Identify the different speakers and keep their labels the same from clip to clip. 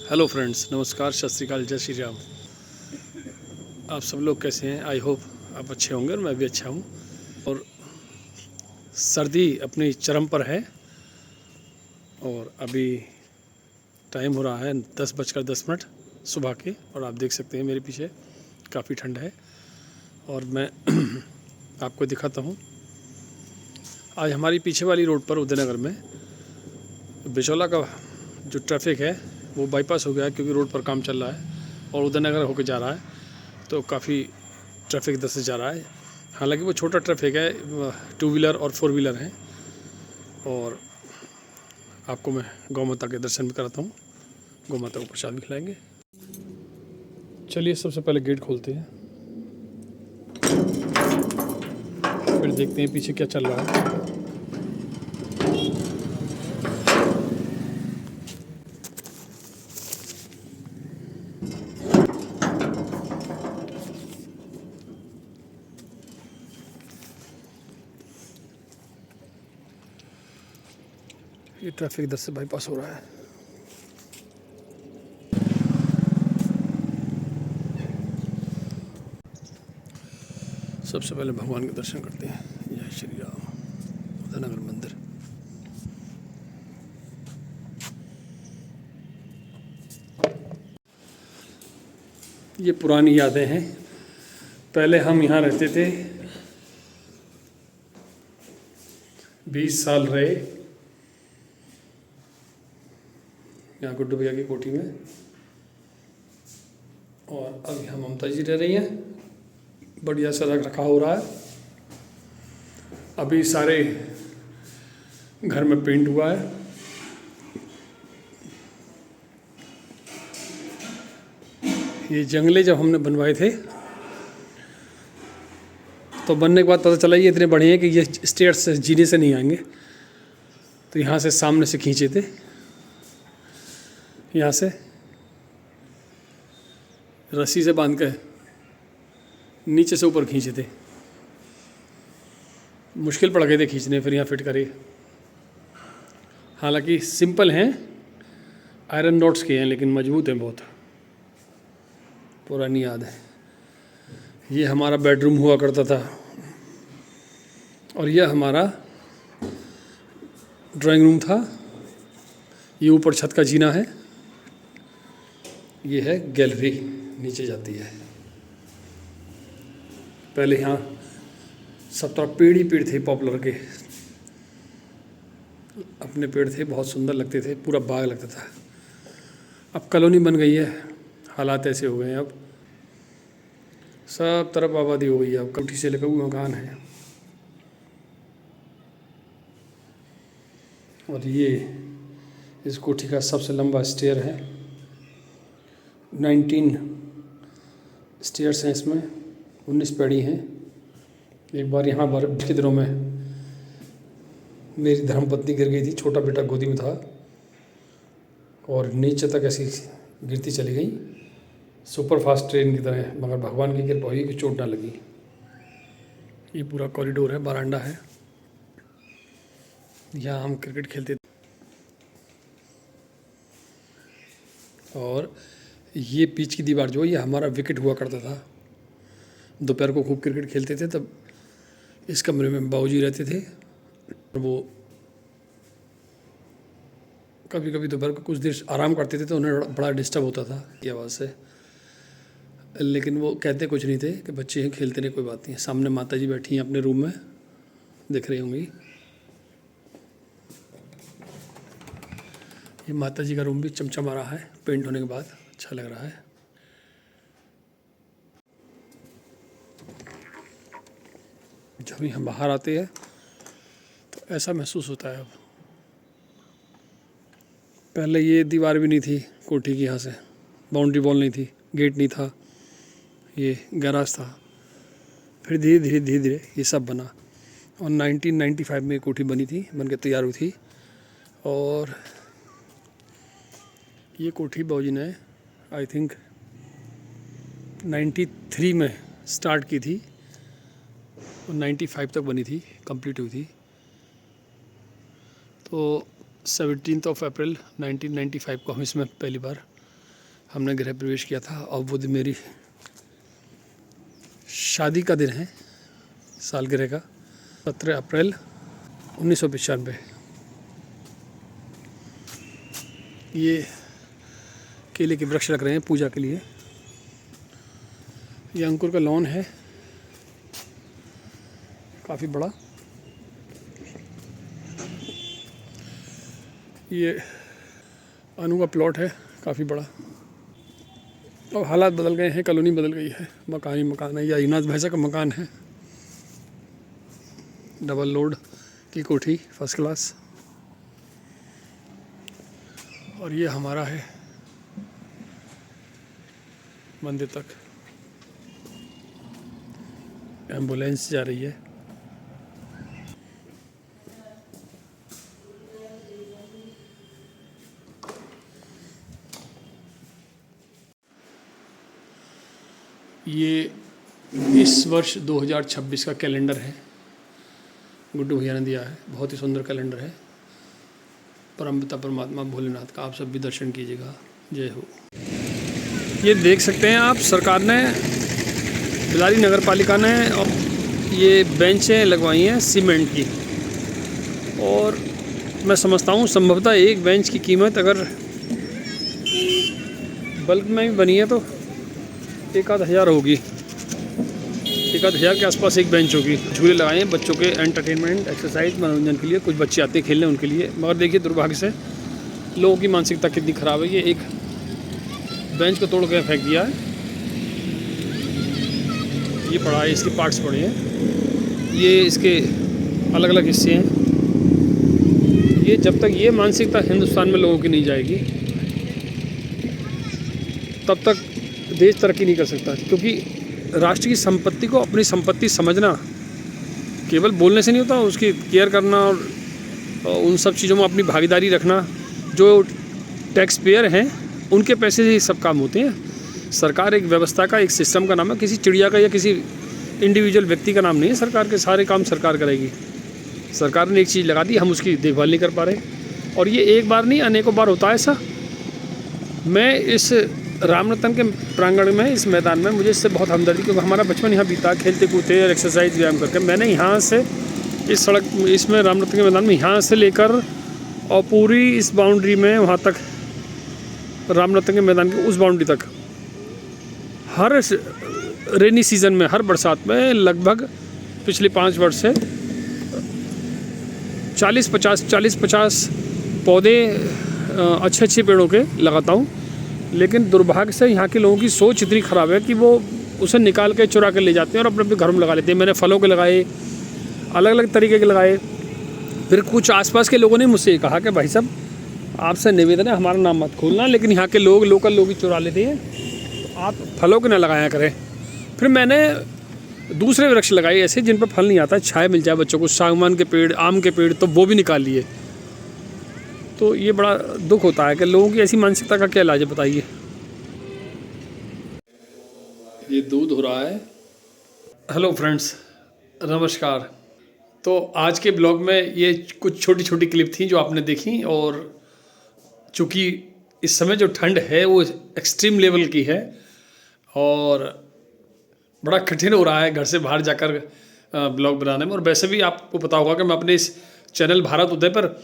Speaker 1: Hello friends, नमस्कार, सत श्री अकाल, जय श्री राम। आप सब लोग कैसे हैं? आई होप आप अच्छे होंगे और मैं भी अच्छा हूं। और सर्दी अपनी चरम पर है और अभी टाइम हो रहा है 10:10 सुबह के, और आप देख सकते हैं मेरे पीछे काफ़ी ठंड है। और मैं आपको दिखाता हूं, आज हमारी पीछे वाली रोड पर उदयनगर में बिचौला का जो ट्रैफिक है वो बाईपास हो गया है, क्योंकि रोड पर काम चल रहा है और उदयनगर होकर जा रहा है, तो काफ़ी ट्रैफिक इधर से जा रहा है। हालांकि वो छोटा ट्रैफिक है, 2 व्हीलर और 4 व्हीलर हैं। और आपको मैं गौ माता के दर्शन भी कराता हूँ, गौ माता को प्रसाद भी खिलाएंगे। चलिए सबसे पहले गेट खोलते हैं, फिर देखते हैं पीछे क्या चल रहा है। ये ट्रैफिक इधर से बाईपास हो रहा है। सबसे पहले भगवान के दर्शन करते हैं। जय श्री राम। उदयनगर मंदिर। ये पुरानी यादें हैं, पहले हम यहाँ रहते थे, 20 साल रहे यहाँ गुड्डू भैया की कोठी में। और अब यहाँ ममता जी रह रही हैं, बढ़िया सा रख रखा हो रहा है। अभी सारे घर में पेंट हुआ है। ये जंगले जब हमने बनवाए थे तो बनने के बाद पता चला ये इतने बड़े हैं कि ये स्टेयर्स से जीने से नहीं आएंगे, तो यहाँ से सामने से खींचे थे, यहाँ से रस्सी से बांध के नीचे से ऊपर खींचे थे। मुश्किल पड़ गए थे खींचने, फिर यहाँ फिट करे। हालांकि सिंपल हैं, आयरन रॉड्स के हैं, लेकिन मजबूत हैं बहुत। पुरानी याद है। ये हमारा बेडरूम हुआ करता था और यह हमारा ड्राइंग रूम था। ये ऊपर छत का जीना है। ये है गैलरी, नीचे जाती है। पहले यहाँ सब तरफ पेड़ ही पेड़ थे, पॉपुलर के अपने पेड़ थे, बहुत सुंदर लगते थे, पूरा बाग लगता था। अब कॉलोनी बन गई है, हालात ऐसे हो गए हैं, अब सब तरफ आबादी हो गई है। अब कोठी से लेकर मकान है। और ये इस कोठी का सबसे लंबा स्टेयर है, 19 स्टेयर्स हैं इसमें, 19 पैड़ी हैं। एक बार यहाँ बारिश के दिनों में मेरी धर्मपत्नी गिर गई थी, छोटा बेटा गोदी में था और नीचे तक ऐसी गिरती चली गई, सुपर फास्ट ट्रेन की तरह, मगर भगवान की कृपा हुई कि चोट ना लगी। ये पूरा कॉरिडोर है, बरांडा है, यहाँ हम क्रिकेट खेलते थे। और ये पीच की दीवार जो है, ये हमारा विकेट हुआ करता था। दोपहर को खूब क्रिकेट खेलते थे, तब इस कमरे में बाबूजी रहते थे। वो कभी कभी दोपहर को कुछ देर आराम करते थे, तो उन्हें बड़ा डिस्टर्ब होता था ये आवाज़ से, लेकिन वो कहते कुछ नहीं थे कि बच्चे हैं, खेलते नहीं, कोई बात नहीं। सामने माता जी बैठी हैं अपने रूम में, दिख रही होंगी। ये माता जी का रूम भी चमचमा रहा है, पेंट होने के बाद अच्छा लग रहा है। जब भी हम बाहर आते हैं तो ऐसा महसूस होता है। अब पहले ये दीवार भी नहीं थी कोठी की, यहाँ से बाउंड्री वॉल नहीं थी, गेट नहीं था, ये गैराज था। फिर धीरे धीरे धीरे धीरे ये सब बना और 1995 में कोठी बनी थी, बन के तैयार हुई थी। और ये कोठी बाबूजी ने आई थिंक 93 में स्टार्ट की थी और 95 तक बनी थी, कंप्लीट हुई थी। तो 17 अप्रैल 1995 को हम इसमें पहली बार हमने गृह प्रवेश किया था और वो दिन मेरी शादी का दिन है, सालगिरह का, 17 अप्रैल 1995। ये केले के वृक्ष रख रहे हैं पूजा के लिए। ये अंकुर का लॉन है, काफ़ी बड़ा। ये अनु का प्लॉट है, काफ़ी बड़ा। अब हालात बदल गए हैं, कॉलोनी बदल गई है, मकान ही मकान है। या इनाज भैंसा का मकान है, डबल लोड की कोठी, फर्स्ट क्लास। और ये हमारा है मंदिर तक। एम्बुलेंस जा रही है। ये इस वर्ष 2026 का कैलेंडर है, गुड्डू भैया ने दिया है। बहुत ही सुंदर कैलेंडर है। परमपिता परमात्मा भोलेनाथ का आप सब भी दर्शन कीजिएगा। जय हो। ये देख सकते हैं आप, सरकार ने, बिलारी नगर पालिका ने और ये बेंचें लगवाई हैं सीमेंट की। और मैं समझता हूँ संभवतः एक बेंच की कीमत अगर बल्क में भी बनी है तो 1,000 होगी। 1,000 के आसपास एक बेंच होगी। झूले लगाए हैं बच्चों के एंटरटेनमेंट, एक्सरसाइज, मनोरंजन के लिए। कुछ बच्चे आते हैं खेलने उनके लिए। मगर देखिए दुर्भाग्य से लोगों की मानसिकता कितनी ख़राब है। ये एक बेंच को तोड़ के फेंक दिया है। ये पड़ा है, इसके पार्ट्स पड़े हैं, ये इसके अलग अलग हिस्से हैं। ये जब तक ये मानसिकता हिंदुस्तान में लोगों की नहीं जाएगी तब तक देश तरक्की नहीं कर सकता। क्योंकि राष्ट्र की संपत्ति को अपनी संपत्ति समझना केवल बोलने से नहीं होता, उसकी केयर करना और उन सब चीज़ों में अपनी भागीदारी रखना। जो टैक्स पेयर हैं उनके पैसे से ही सब काम होते हैं। सरकार एक व्यवस्था का, एक सिस्टम का नाम है, किसी चिड़िया का या किसी इंडिविजुअल व्यक्ति का नाम नहीं है। सरकार के सारे काम सरकार करेगी। सरकार ने एक चीज़ लगा दी, हम उसकी देखभाल नहीं कर पा रहे। और ये एक बार नहीं, अनेकों बार होता है ऐसा। मैं इस रामरतन के प्रांगण में, इस मैदान में, मुझे इससे बहुत हमदर्दी, क्योंकि हमारा बचपन यहाँ बीता खेलते कूदते और एक्सरसाइज व्यायाम करके। मैंने यहाँ से इस सड़क, इसमें रामरतन के मैदान में, यहाँ से लेकर और पूरी इस बाउंड्री में वहाँ तक, रामरतन के मैदान की उस बाउंड्री तक, हर रेनी सीज़न में, हर बरसात में लगभग पिछले 5 वर्ष से 40-50 पौधे अच्छे पेड़ों के लगाता हूँ। लेकिन दुर्भाग्य से यहाँ के लोगों की सोच इतनी ख़राब है कि वो उसे निकाल के चुरा के ले जाते हैं और अपने अपने घरों में लगा लेते हैं। मैंने फलों के लगाए, अलग अलग तरीके के लगाए। फिर कुछ आसपास के लोगों ने मुझसे ये कहा कि भाई साहब आपसे निवेदन है, हमारा नाम मत खोलना, लेकिन यहाँ के लोग, लोकल लोग ही चुरा लेते हैं, तो आप फलों के ना लगाया करें। फिर मैंने दूसरे वृक्ष लगाए ऐसे जिन पर फल नहीं आता, छाया मिल जाए बच्चों को, सागवान के पेड़, आम के पेड़, तो वो भी निकाल लिए। तो ये बड़ा दुख होता है कि लोगों की ऐसी मानसिकता का क्या इलाज है, बताइए। ये दूध हो रहा है। हेलो फ्रेंड्स, नमस्कार। तो आज के ब्लॉग में ये कुछ छोटी छोटी क्लिप थी जो आपने देखी। और चूँकि इस समय जो ठंड है वो एक्सट्रीम लेवल की है और बड़ा कठिन हो रहा है घर से बाहर जाकर ब्लॉग बनाने में। और वैसे भी आपको पता होगा कि मैं अपने इस चैनल भारत उदय पर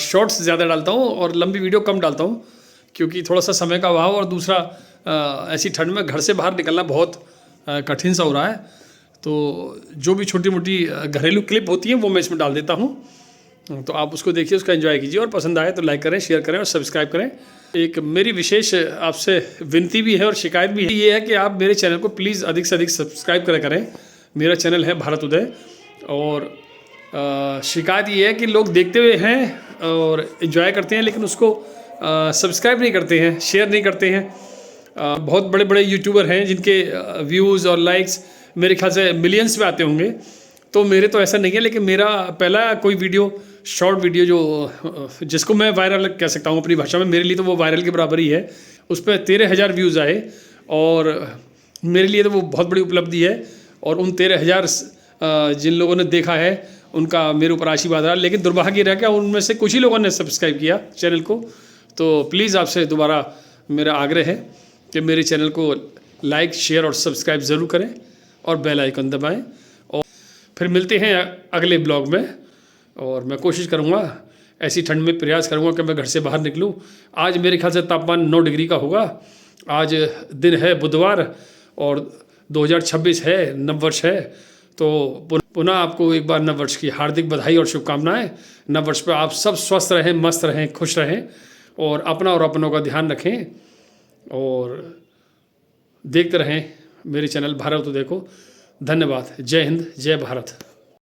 Speaker 1: शॉर्ट्स ज़्यादा डालता हूँ और लंबी वीडियो कम डालता हूँ, क्योंकि थोड़ा सा समय का अभाव, और दूसरा ऐसी ठंड में घर से बाहर निकलना बहुत कठिन सा हो रहा है। तो जो भी छोटी मोटी घरेलू क्लिप होती हैं वो मैं इसमें डाल देता हूँ। तो आप उसको देखिए, उसका एंजॉय कीजिए, और पसंद आए तो लाइक करें, शेयर करें और सब्सक्राइब करें। एक मेरी विशेष आपसे विनती भी है और शिकायत भी है, ये है कि आप मेरे चैनल को प्लीज़ अधिक से अधिक सब्सक्राइब करें। मेरा चैनल है भारत उदय। और शिकायत ये है कि लोग देखते हुए हैं और एंजॉय करते हैं, लेकिन उसको सब्सक्राइब नहीं करते हैं, शेयर नहीं करते हैं। बहुत बड़े बड़े यूट्यूबर हैं जिनके व्यूज़ और लाइक्स मेरे ख्याल से मिलियंस में आते होंगे। तो मेरे तो ऐसा नहीं है, लेकिन मेरा पहला कोई वीडियो, शॉर्ट वीडियो जो जिसको मैं वायरल कह सकता हूँ अपनी भाषा में, मेरे लिए तो वो वायरल के बराबर ही है। उस पर 13,000 व्यूज़ आए और मेरे लिए तो वो बहुत बड़ी उपलब्धि है। और उन 13,000 जिन लोगों ने देखा है उनका मेरे ऊपर आशीर्वाद रहा। लेकिन दुर्भाग्य रह गया, उनमें से कुछ ही लोगों ने सब्सक्राइब किया चैनल को। तो प्लीज़ आपसे दोबारा मेरा आग्रह है कि मेरे चैनल को लाइक, शेयर और सब्सक्राइब ज़रूर करें और बेल आइकन दबाएं। और फिर मिलते हैं अगले ब्लॉग में। और मैं कोशिश करूँगा, ऐसी ठंड में प्रयास करूँगा कि मैं घर से बाहर निकलूँ। आज मेरे ख्याल से तापमान 9 डिग्री का होगा। आज दिन है बुधवार और 2026 है, नववर्ष है। तो पुनः आपको एक बार नववर्ष की हार्दिक बधाई और शुभकामनाएं। नववर्ष पर आप सब स्वस्थ रहें, मस्त रहें, खुश रहें और अपना और अपनों का ध्यान रखें। और देखते रहें मेरे चैनल भारत तो देखो। धन्यवाद। जय हिंद, जय भारत।